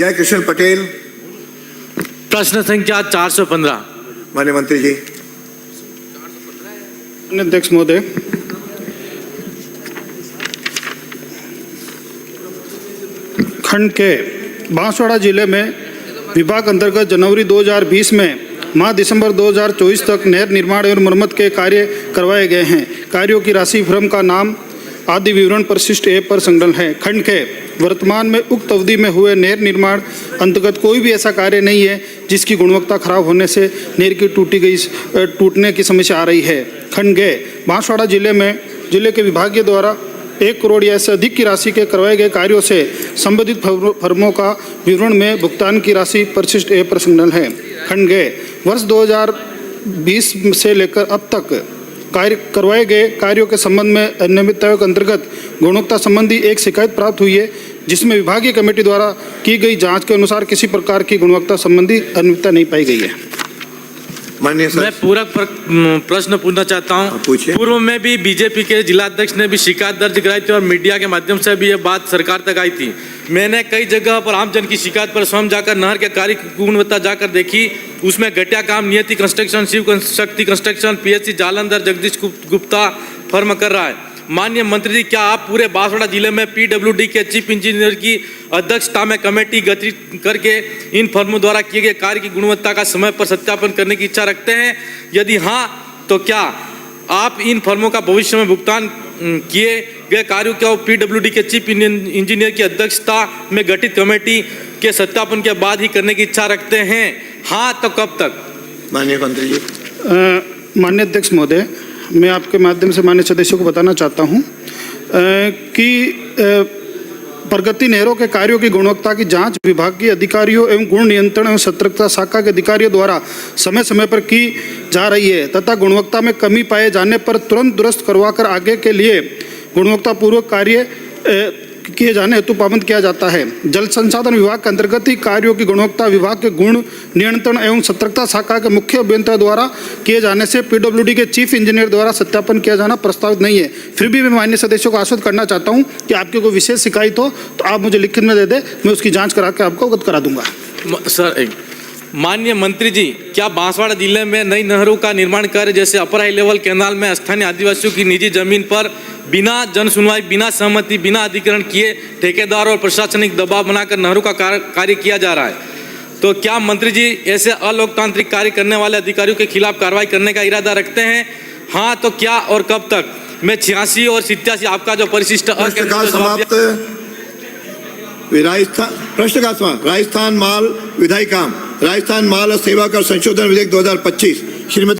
जय कृष्ण पटेल। प्रश्न संख्या 415। माननीय मंत्री जी। अध्यक्ष महोदय, खंड के बांसवाड़ा जिले में विभाग अंतर्गत जनवरी 2020 में माह दिसंबर 2024 तक नहर निर्माण एवं मरम्मत के कार्य करवाए गए हैं। कार्यों की राशि, फर्म का नाम आदि विवरण परिशिष्ट ऐप पर संलग्न है। खंड के वर्तमान में उक्त अवधि में हुए नहर निर्माण अंतर्गत कोई भी ऐसा कार्य नहीं है जिसकी गुणवत्ता खराब होने से नहर की टूटने की समस्या आ रही है। खंड के बांसवाड़ा जिले के विभागीय द्वारा 1 करोड़ या इससे अधिक की राशि के करवाए गए कार्यों से संबंधित फर्मों का विवरण में भुगतान की राशि परिशिष्ट ऐप पर संलग्न है। खंड के वर्ष 2020 से लेकर अब तक करवाए गए कार्यों के संबंध में अनियमितताओं के अंतर्गत गुणवत्ता संबंधी एक शिकायत प्राप्त हुई है, जिसमें विभागीय कमेटी द्वारा की गई जांच के अनुसार किसी प्रकार की गुणवत्ता संबंधी अनियमितता नहीं पाई गई है। मैं पूरक प्रश्न पूछना चाहता हूं। पूर्व में भी बीजेपी के जिला अध्यक्ष ने भी शिकायत दर्ज कराई थी और मीडिया के माध्यम से भी ये बात सरकार तक आई थी। मैंने कई जगह पर आमजन की शिकायत पर स्वयं जाकर नहर के कार्य की गुणवत्ता जाकर देखी। उसमें घटिया काम नियति construction, Shiv Shakti construction, PHC Jalandhar Jagdish Gupta firm कर रहा है। माननीय मंत्री जी, क्या आप पूरे बांसवाड़ा जिले में पीडब्ल्यूडी के चीफ इंजीनियर की अध्यक्षता में कमेटी गठित करके इन फर्मों द्वारा किए गए कार्य की गुणवत्ता का समय पर सत्यापन करने की इच्छा रखते हैं? यदि हाँ, तो क्या आप इन फर्मों का भविष्य में भुगतान किए गए कार्यों को पीडब्ल्यूडी के चीफ इंजीनियर की अध्यक्षता में गठित कमेटी के सत्यापन के बाद ही करने की इच्छा रखते हैं? हाँ, तो कब तक? माननीय मंत्री जी। माननीय अध्यक्ष महोदय, मैं आपके माध्यम से माननीय सदस्यों को बताना चाहता हूं कि प्रगति नहरों के कार्यों की गुणवत्ता की जांच विभाग के अधिकारियों एवं गुण नियंत्रण एवं सतर्कता शाखा के अधिकारियों द्वारा समय समय पर की जा रही है तथा गुणवत्ता में कमी पाए जाने पर तुरंत दुरुस्त करवाकर आगे के लिए गुणवत्तापूर्वक कार्य किए जाने हेतु पाबंद किया जाता है। जल संसाधन विभाग के अंतर्गत ही कार्यों की गुणवत्ता विभाग के गुण नियंत्रण एवं सतर्कता शाखा के मुख्य अभियंता द्वारा किए जाने से पीडब्ल्यूडी के चीफ इंजीनियर द्वारा सत्यापन किया जाना प्रस्तावित नहीं है। फिर भी मैं माननीय सदस्यों को आश्वस्त करना चाहता हूं कि आपकी कोई विशेष शिकायत हो तो आप मुझे लिखित में दे दें, मैं उसकी जाँच करा के आपको अवगत करा दूंगा। सर, माननीय मंत्री जी, क्या बांसवाड़ा जिले में नई नहरों का निर्माण कार्य जैसे अपर हाई लेवल कैनाल में स्थानीय आदिवासियों की निजी जमीन पर बिना जन सुनवाई, बिना सहमति, बिना अधिग्रहण किए ठेकेदार और प्रशासनिक दबाव बनाकर नहरों का कार्य किया जा रहा है? तो क्या मंत्री जी ऐसे अलोकतांत्रिक कार्य करने वाले अधिकारियों के खिलाफ कार्रवाई करने का इरादा रखते हैं? हाँ, तो क्या और कब तक? मैं 86 और 87 आपका जो परिशिष्ट राजस्थान माल विधायी काम, राजस्थान माल और सेवा कर संशोधन विधेयक 2025 श्रीमती